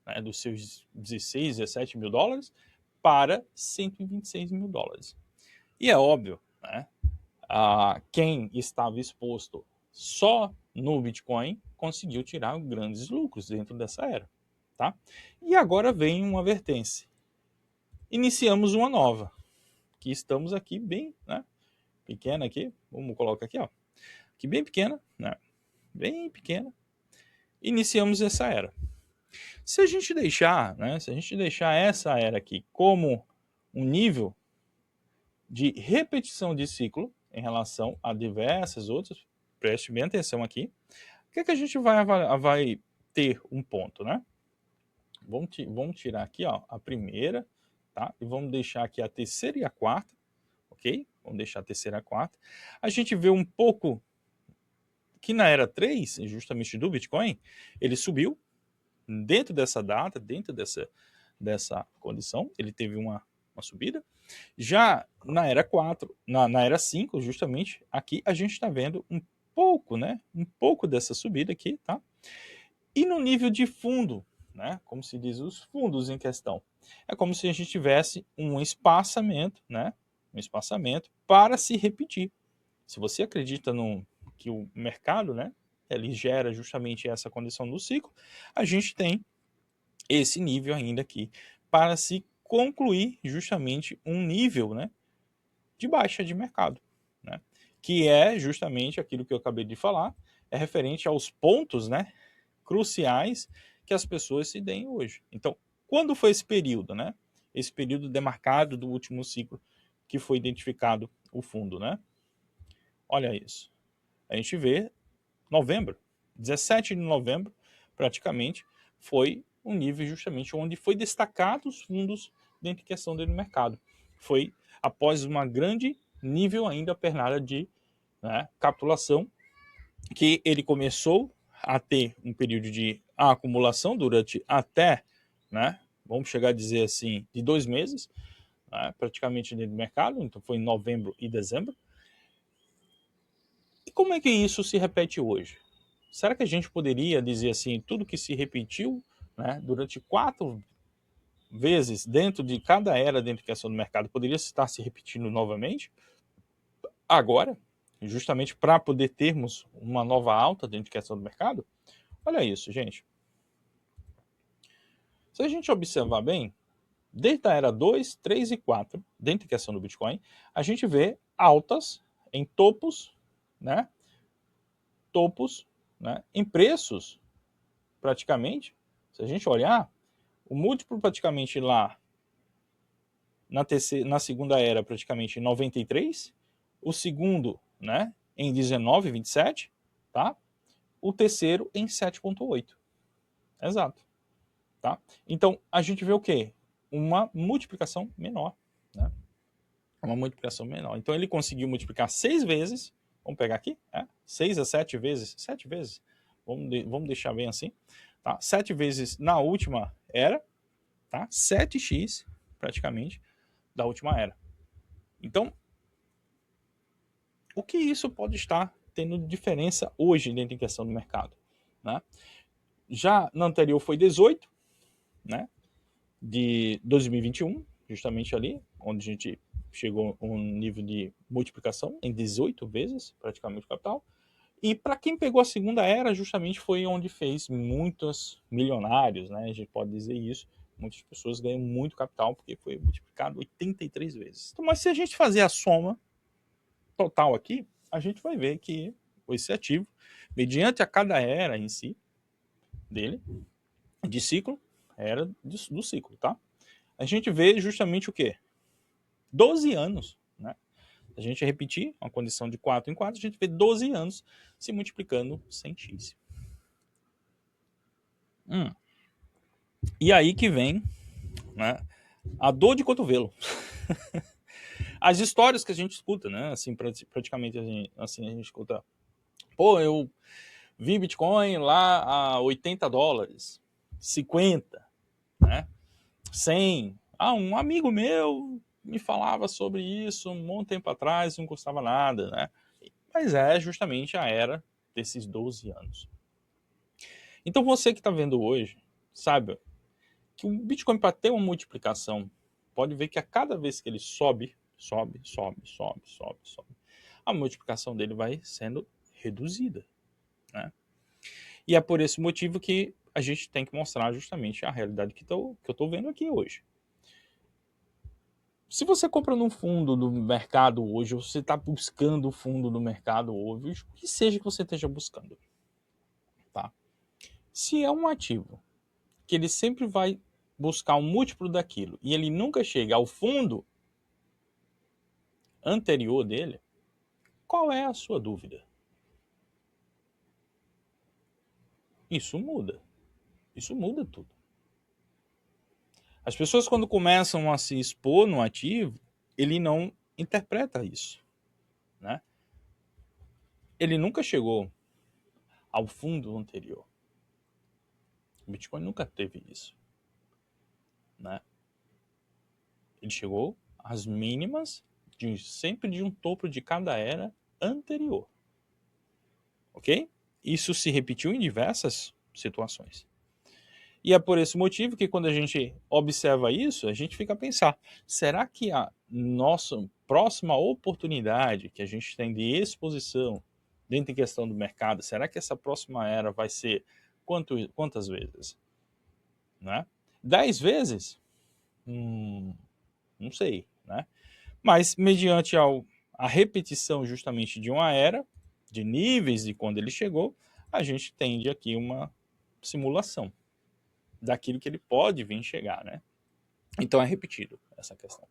né, dos seus 16, 17 mil dólares para 126 mil dólares. E é óbvio, né, quem estava exposto só no Bitcoin conseguiu tirar grandes lucros dentro dessa era, tá? E agora vem uma advertência. Iniciamos uma nova, que estamos aqui bem, né, pequena aqui, vamos colocar aqui, ó, aqui bem pequena, né, bem pequena. Iniciamos essa era. Se a gente deixar, né, se a gente deixar essa era aqui como um nível de repetição de ciclo em relação a diversas outras, preste bem atenção aqui, o que, que a gente vai ter um ponto, né? Vamos tirar aqui, ó, a primeira, tá? E vamos deixar aqui a terceira e a quarta, ok? Vamos deixar a terceira e a quarta. A gente vê um pouco que na era 3, justamente do Bitcoin, ele subiu dentro dessa data, dentro dessa condição, ele teve uma subida. Já na era 4, na era 5, justamente, aqui a gente está vendo um pouco, né? Um pouco dessa subida aqui, tá? E no nível de fundo, né? Como se diz, os fundos em questão. É como se a gente tivesse um espaçamento, né? Um espaçamento para se repetir. Se você acredita que o mercado, né? Ele gera justamente essa condição do ciclo, a gente tem esse nível ainda aqui para se concluir justamente um nível, né, de baixa de mercado, né, que é justamente aquilo que eu acabei de falar, é referente aos pontos, né, cruciais que as pessoas se deem hoje. Então, quando foi esse período, né, esse período demarcado do último ciclo que foi identificado o fundo, né? Olha isso. A gente vê novembro, 17 de novembro, praticamente foi um nível justamente onde foi destacado os fundos dentro de questão do mercado. Foi após uma grande nível ainda pernada de, né, capitulação, que ele começou a ter um período de acumulação durante até, né, vamos chegar a dizer assim, de 2 meses, né, praticamente dentro do mercado, então foi em novembro e dezembro. E como é que isso se repete hoje? será que a gente poderia dizer assim, tudo que se repetiu, né, durante 4 vezes dentro de cada era dentro da questão do mercado poderia estar se repetindo novamente agora, justamente para poder termos uma nova alta dentro de questão do mercado? Olha isso, gente. Se a gente observar bem, desde a era 2, 3 e 4, dentro da questão do Bitcoin, a gente vê altas em topos, né? Topos, né? Em preços, praticamente. Se a gente olhar, o múltiplo praticamente lá na segunda era, praticamente em 93, o segundo, né, em 19, 27, tá? O terceiro em 7,8. Exato. Tá? Então, a gente vê o quê? Uma multiplicação menor. Né? Uma multiplicação menor. Então, ele conseguiu multiplicar 6 vezes. Vamos pegar aqui? 6 a 7 vezes. 7 vezes. Vamos deixar bem assim. Tá? 7 vezes na última era. Tá? 7x, praticamente, da última era. Então, o que isso pode estar tendo diferença hoje dentro da questão do mercado? Né? Já na anterior foi 18, né? De 2021, justamente ali, onde a gente chegou a um nível de multiplicação em 18 vezes, praticamente o capital. E para quem pegou a segunda era, justamente foi onde fez muitos milionários, né? A gente pode dizer isso. Muitas pessoas ganham muito capital porque foi multiplicado 83 vezes. Então, mas se a gente fazer a soma total aqui, a gente vai ver que esse ativo, mediante a cada era em si, dele, de ciclo, era do ciclo, tá? A gente vê justamente o quê? 12 anos, né? A gente repetir uma condição de 4 em 4, a gente vê 12 anos se multiplicando 100x. E aí que vem, né, a dor de cotovelo. As histórias que a gente escuta, né? Assim, praticamente assim, a gente escuta. Pô, eu vi Bitcoin lá a 80 dólares, 50, né? 100. Um amigo meu me falava sobre isso um bom tempo atrás, não custava nada, né? Mas é justamente a era desses 12 anos. Então você que está vendo hoje, saiba que o Bitcoin, para ter uma multiplicação, pode ver que a cada vez que ele sobe, a multiplicação dele vai sendo reduzida, né? E é por esse motivo que a gente tem que mostrar justamente a realidade que eu estou vendo aqui hoje. Se você compra num fundo do mercado hoje, ou você está buscando o fundo do mercado hoje, o que seja que você esteja buscando, tá? Se é um ativo que ele sempre vai buscar um múltiplo daquilo e ele nunca chega ao fundo anterior dele, qual é a sua dúvida? Isso muda. Isso muda tudo. As pessoas, quando começam a se expor no ativo, ele não interpreta isso, né? Ele nunca chegou ao fundo anterior. O Bitcoin nunca teve isso, né? Ele chegou às mínimas sempre de um topo de cada era anterior, ok? Isso se repetiu em diversas situações. E é por esse motivo que quando a gente observa isso, a gente fica a pensar, será que a nossa próxima oportunidade que a gente tem de exposição dentro da questão do mercado, será que essa próxima era vai ser quantas vezes? Né? 10 vezes? Não sei, né? Mas mediante a repetição justamente de uma era, de níveis de quando ele chegou, a gente tende aqui uma simulação daquilo que ele pode vir chegar, né? Então é repetido essa questão.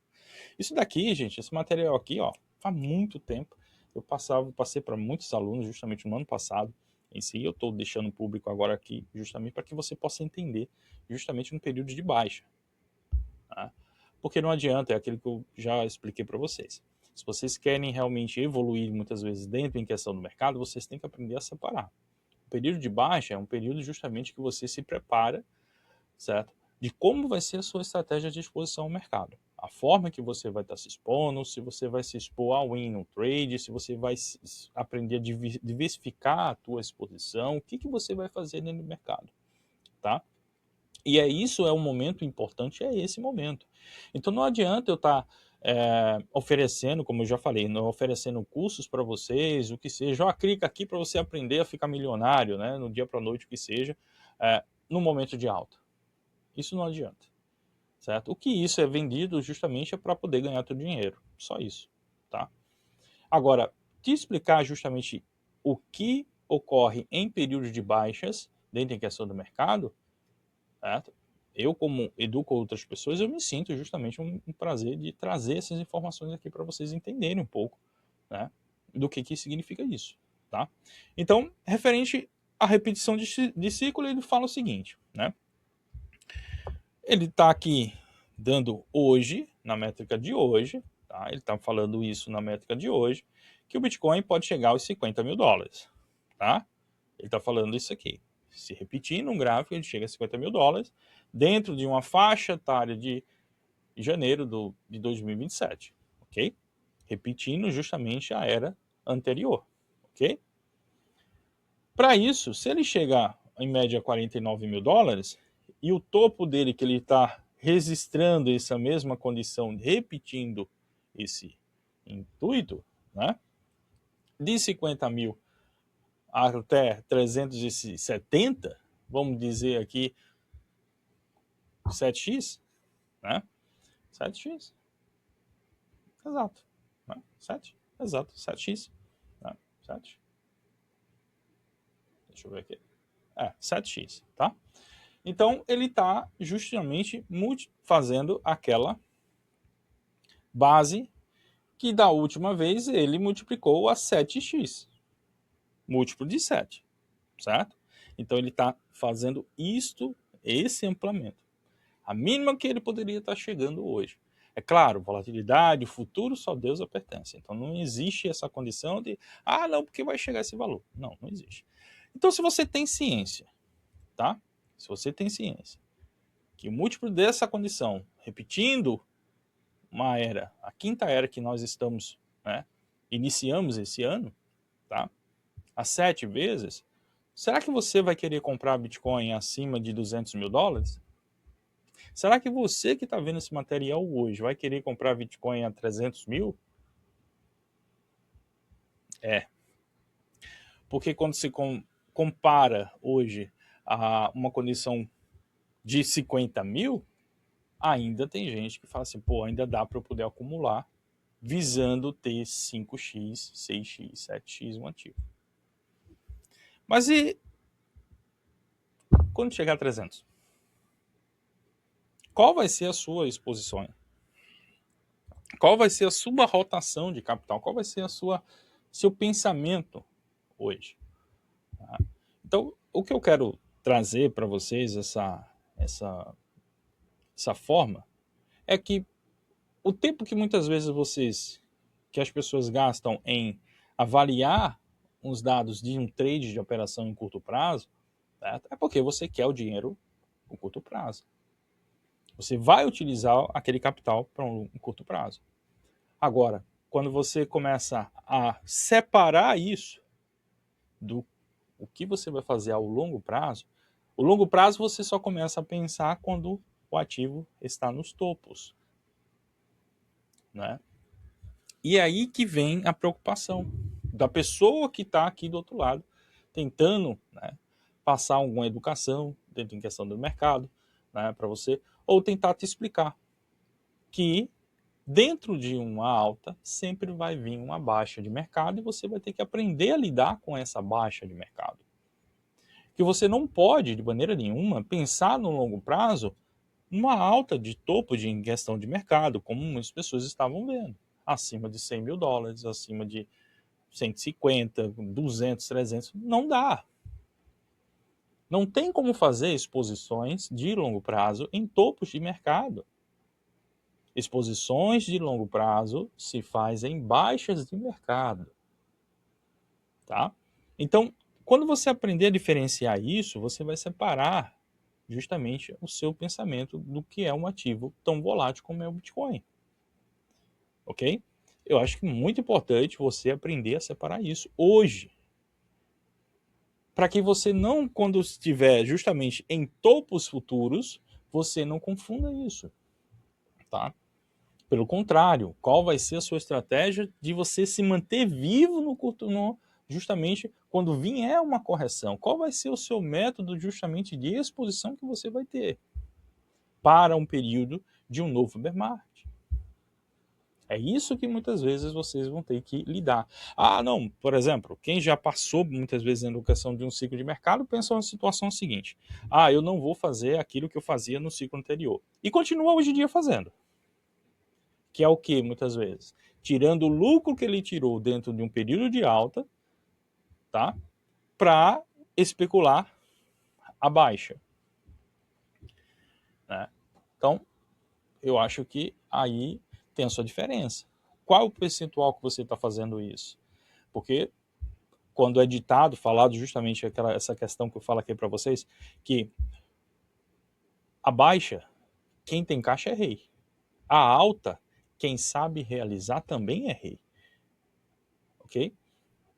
Isso daqui, gente, esse material aqui, ó, faz muito tempo. Eu passei para muitos alunos justamente no ano passado em si. Eu estou deixando público agora aqui justamente para que você possa entender justamente no período de baixa. Tá? Porque não adianta, é aquilo que eu já expliquei para vocês. Se vocês querem realmente evoluir muitas vezes dentro em questão do mercado, vocês têm que aprender a separar. O período de baixa é um período justamente que você se prepara, certo? De como vai ser a sua estratégia de exposição ao mercado. a forma que você vai estar se expondo, se você vai se expor ao win no trade, se você vai aprender a diversificar a tua exposição, o que você vai fazer dentro do mercado, tá? E isso é um momento importante, é esse momento. Então não adianta eu estar oferecendo, como eu já falei, não oferecendo cursos para vocês, o que seja, clica aqui para você aprender a ficar milionário, né, no dia para noite, o que seja, no momento de alta. Isso não adianta, certo? O que isso é vendido justamente é para poder ganhar teu dinheiro, só isso, tá? Agora, te explicar justamente o que ocorre em períodos de baixas dentro da questão do mercado, certo? Eu, como educo outras pessoas, eu me sinto justamente um prazer de trazer essas informações aqui para vocês entenderem um pouco, né, do que significa isso, tá? Então, referente à repetição de ciclo, ele fala o seguinte, né? Ele está aqui dando hoje, na métrica de hoje, tá? Ele está falando isso na métrica de hoje, que o Bitcoin pode chegar aos $50 mil, tá? Ele está falando isso aqui. Se repetir num gráfico, ele chega a $50 mil dentro de uma faixa etária de janeiro de 2027, ok? Repetindo justamente a era anterior, ok? Para isso, se ele chegar em média a $49 mil e o topo dele que ele está registrando essa mesma condição, repetindo esse intuito, né? De 50 mil até 370, vamos dizer aqui 7x, né? 7x. Exato. Né? 7. Exato. 7x. Né? 7. Deixa eu ver aqui. 7x, tá? Então, ele está justamente fazendo aquela base que da última vez ele multiplicou a 7x. Múltiplo de 7, certo? Então, ele está fazendo esse amplamento. A mínima que ele poderia estar chegando hoje. É claro, volatilidade, o futuro só Deus a pertence. Então não existe essa condição de, não, porque vai chegar esse valor. Não, não existe. Então se você tem ciência, tá? Se você tem ciência que o múltiplo dessa condição, repetindo uma era, a quinta era que nós estamos, né, iniciamos esse ano, tá? A 7 vezes, será que você vai querer comprar Bitcoin acima de $200 mil? Será que você que está vendo esse material hoje vai querer comprar Bitcoin a 300 mil? Porque quando se compara hoje a uma condição de 50 mil, ainda tem gente que fala assim, ainda dá para eu poder acumular, visando ter 5x, 6x, 7x um ativo. Mas e quando chegar a 300? Qual vai ser a sua exposição? Qual vai ser a sua rotação de capital? Qual vai ser seu pensamento hoje? Então, o que eu quero trazer para vocês, essa forma, é que o tempo que muitas vezes que as pessoas gastam em avaliar os dados de um trade de operação em curto prazo, certo? É porque você quer o dinheiro no curto prazo. Você vai utilizar aquele capital para um curto prazo. Agora, quando você começa a separar isso do o que você vai fazer ao longo prazo, o longo prazo você só começa a pensar quando o ativo está nos topos, né? E aí que vem a preocupação da pessoa que está aqui do outro lado, tentando, né, passar alguma educação dentro em questão do mercado, né, para você, ou tentar te explicar que dentro de uma alta sempre vai vir uma baixa de mercado e você vai ter que aprender a lidar com essa baixa de mercado. Que você não pode, de maneira nenhuma, pensar no longo prazo numa alta de topo em questão de mercado, como muitas pessoas estavam vendo. Acima de $100 mil, acima de 150, 200, 300, não dá. Não tem como fazer exposições de longo prazo em topos de mercado. Exposições de longo prazo se faz em baixas de mercado. Tá? Então, quando você aprender a diferenciar isso, você vai separar justamente o seu pensamento do que é um ativo tão volátil como é o Bitcoin. ok? Eu acho que é muito importante você aprender a separar isso hoje, para que você não, quando estiver justamente em topos futuros, você não confunda isso, tá? Pelo contrário, qual vai ser a sua estratégia de você se manter vivo justamente quando vier uma correção? Qual vai ser o seu método justamente de exposição que você vai ter para um período de um novo bear market? É isso que muitas vezes vocês vão ter que lidar. Ah, não, por exemplo, quem já passou muitas vezes na educação de um ciclo de mercado pensa na situação seguinte: ah, eu não vou fazer aquilo que eu fazia no ciclo anterior. E continua hoje em dia fazendo. Que é o que, muitas vezes? Tirando o lucro que ele tirou dentro de um período de alta, tá? Para especular a baixa. Né? Então, eu acho que aí tem a sua diferença. Qual é o percentual que você está fazendo isso? Porque quando é ditado, falado justamente essa questão que eu falo aqui para vocês, que a baixa, quem tem caixa é rei. A alta, quem sabe realizar também é rei. Ok?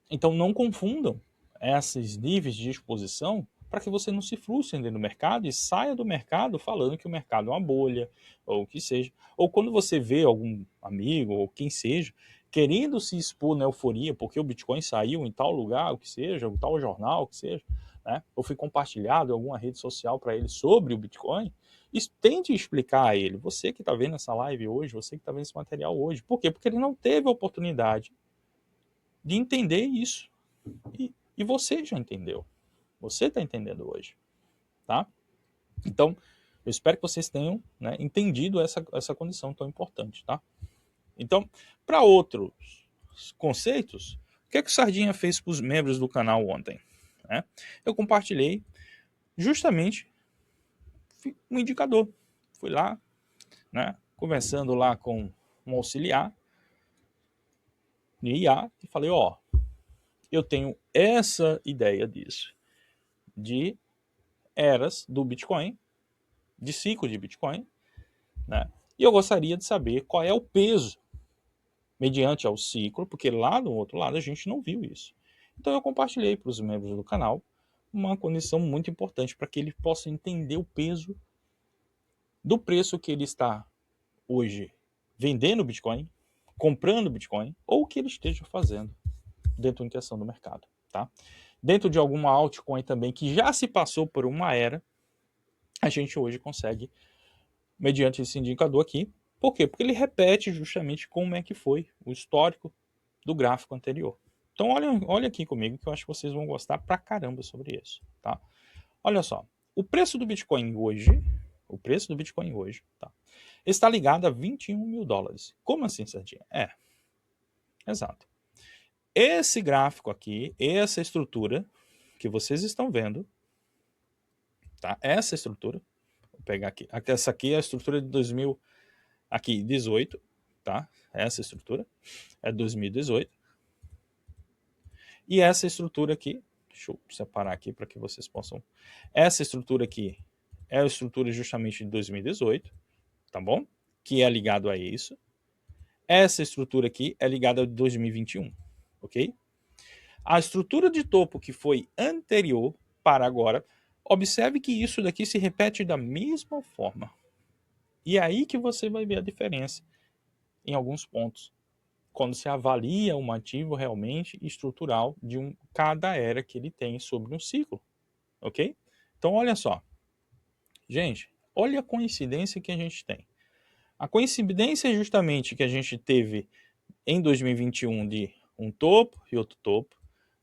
Então não confundam esses níveis de exposição para que você não se frustre dentro do mercado e saia do mercado falando que o mercado é uma bolha, ou o que seja. Ou quando você vê algum amigo, ou quem seja, querendo se expor na euforia porque o Bitcoin saiu em tal lugar, o que seja, ou tal jornal, o que seja, né? Ou foi compartilhado em alguma rede social para ele sobre o Bitcoin, tente explicar a ele, você que está vendo essa live hoje, você que está vendo esse material hoje. Por quê? Porque ele não teve a oportunidade de entender isso. E você já entendeu. Você está entendendo hoje. Tá? Então, eu espero que vocês tenham, né, entendido essa condição tão importante. Tá? Então, para outros conceitos, o que é que o Sardinha fez para os membros do canal ontem? Né? Eu compartilhei justamente um indicador. Fui lá, né, conversando lá com um auxiliar no IA e falei, ó, eu tenho essa ideia disso, de eras do Bitcoin, de ciclo de Bitcoin, né? E eu gostaria de saber qual é o peso mediante ao ciclo, porque lá do outro lado a gente não viu isso. Então eu compartilhei para os membros do canal uma condição muito importante para que ele possa entender o peso do preço que ele está hoje vendendo Bitcoin, comprando Bitcoin, ou o que ele esteja fazendo dentro da questão do mercado. Tá? Dentro de alguma altcoin também que já se passou por uma era, a gente hoje consegue, mediante esse indicador aqui. Por quê? Porque ele repete justamente como é que foi o histórico do gráfico anterior. Então olha aqui comigo que eu acho que vocês vão gostar pra caramba sobre isso. Tá? Olha só, o preço do Bitcoin hoje, tá, está ligado a 21 mil dólares. Como assim, Sardinha? Exato. Esse gráfico aqui, essa estrutura que vocês estão vendo, tá? Essa estrutura, vou pegar aqui. Essa aqui é a estrutura de 2018, tá? Essa estrutura é 2018. E essa estrutura aqui, deixa eu separar aqui para que vocês possam. Essa estrutura aqui é a estrutura justamente de 2018, tá bom? Que é ligado a isso. Essa estrutura aqui é ligada a 2021, ok? A estrutura de topo que foi anterior para agora, observe que isso daqui se repete da mesma forma. E é aí que você vai ver a diferença em alguns pontos, quando se avalia um ativo realmente estrutural de cada era que ele tem sobre um ciclo, ok? Então, olha só. Gente, olha a coincidência que a gente tem. A coincidência é justamente que a gente teve em 2021 de um topo e outro topo,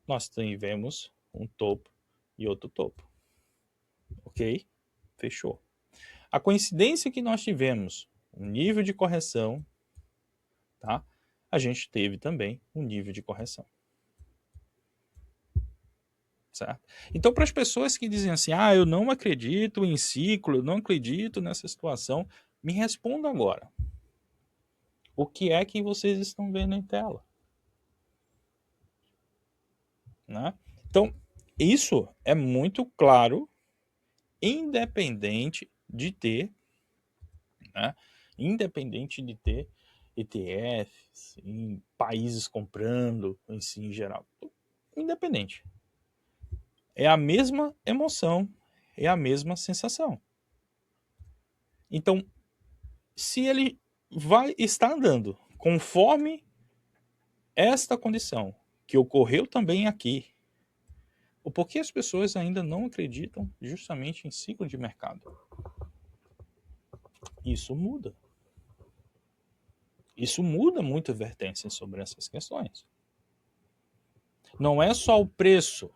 nós tivemos um topo e outro topo. Ok? Fechou. A coincidência que nós tivemos um nível de correção, tá? A gente teve também um nível de correção. Certo? Então, para as pessoas que dizem assim, eu não acredito em ciclo, eu não acredito nessa situação, me responda agora. O que é que vocês estão vendo em tela? Né? Então, isso é muito claro, independente de ter, né? Independente de ter ETFs, em países comprando em si em geral. Independente. É a mesma emoção, é a mesma sensação. Então, se ele está andando conforme esta condição que ocorreu também aqui, o porquê as pessoas ainda não acreditam justamente em ciclo de mercado? Isso muda. Isso muda muito a vertência sobre essas questões. Não é só o preço,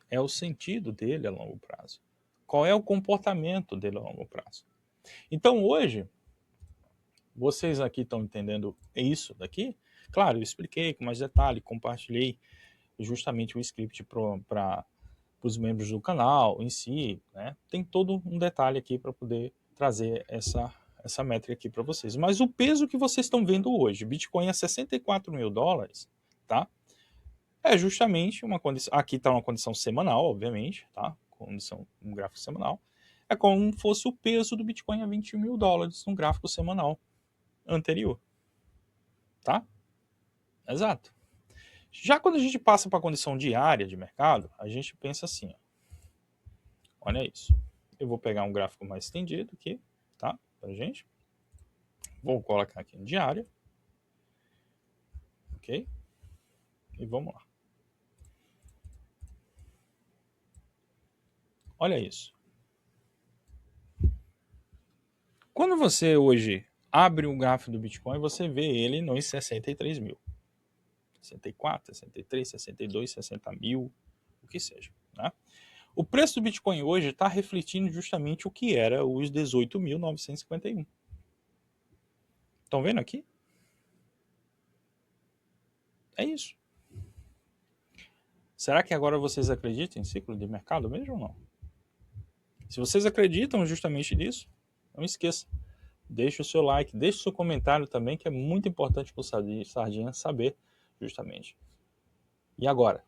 é o sentido dele a longo prazo. Qual é o comportamento dele a longo prazo? Então hoje, vocês aqui estão entendendo isso daqui? Claro, eu expliquei com mais detalhe, compartilhei justamente o script para os membros do canal em si, né? Tem todo um detalhe aqui para poder trazer essa métrica aqui para vocês. Mas o peso que vocês estão vendo hoje, Bitcoin a 64 mil dólares, tá? É justamente uma condição, aqui está uma condição semanal, obviamente, tá? Condição, um gráfico semanal. É como se fosse o peso do Bitcoin a 20 mil dólares num gráfico semanal anterior, tá? Exato. Já quando a gente passa para a condição diária de mercado, a gente pensa assim, ó. Olha isso. Eu vou pegar um gráfico mais estendido aqui, tá? Pra gente. Vou colocar aqui em diária. Ok? E vamos lá. Olha isso. Quando você hoje abre o gráfico do Bitcoin, você vê ele nos 63 mil. 64, 63, 62, 60 mil, o que seja, né? O preço do Bitcoin hoje está refletindo justamente o que era os 18.951. Estão vendo aqui? É isso. Será que agora vocês acreditam em ciclo de mercado mesmo ou não? Se vocês acreditam justamente nisso, não esqueça. Deixe o seu like, deixe o seu comentário também, que é muito importante para o Sardinha saber justamente. E agora?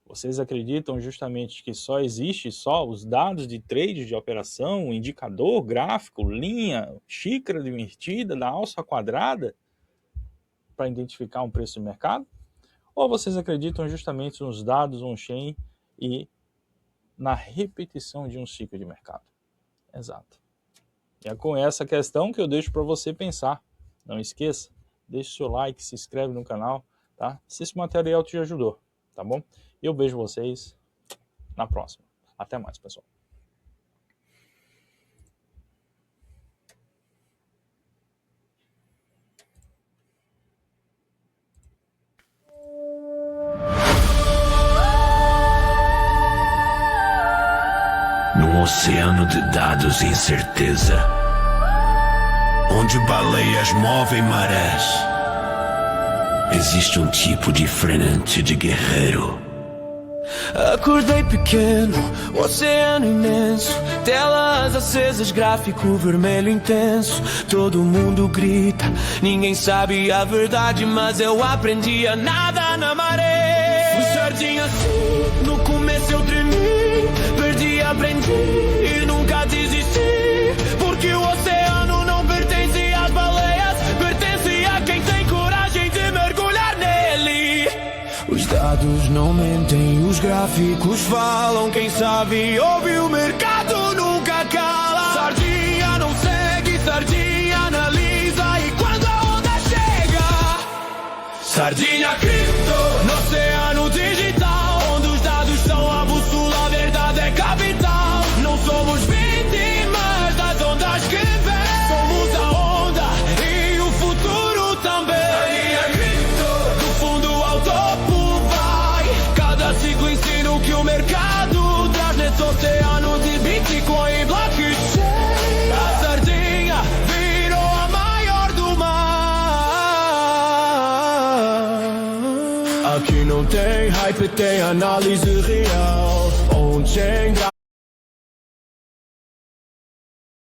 Vocês acreditam justamente que só existe os dados de trade, de operação, indicador, gráfico, linha, xícara invertida, da alça quadrada, para identificar um preço de mercado? Ou vocês acreditam justamente nos dados on-chain e na repetição de um ciclo de mercado? Exato. E é com essa questão que eu deixo para você pensar. Não esqueça, deixe o seu like, se inscreve no canal, tá? Se esse material te ajudou, tá bom? Eu vejo vocês na próxima. Até mais, pessoal. Num oceano de dados e incerteza, onde baleias movem marés, existe um tipo diferente de guerreiro. Acordei pequeno, oceano imenso, telas acesas, gráfico vermelho intenso. Todo mundo grita, ninguém sabe a verdade, mas eu aprendi a nadar na maré. Fui sardinha assim, no começo eu tremi, perdi, aprendi e nunca desisti. Porque o oceano não pertence às baleias, pertence a quem tem coragem de mergulhar nele. Os dados não mentem, os gráficos falam. Quem sabe ouve, o mercado nunca cala. Sardinha não segue, sardinha analisa, e quando a onda chega, sardinha cripto, no oceano digital, onde os dados são a bússola, a verdade é capital. Não somos vítimas das ondas que vêm, somos a onda e o futuro também. Sardinha cripto, do fundo ao topo vai, cada ciclo ensina o que o mercado traz nesse oceano de Bitcoin e blockchain. A sardinha virou a maior do mar. Aqui não tem hype, tem análise real. On-chain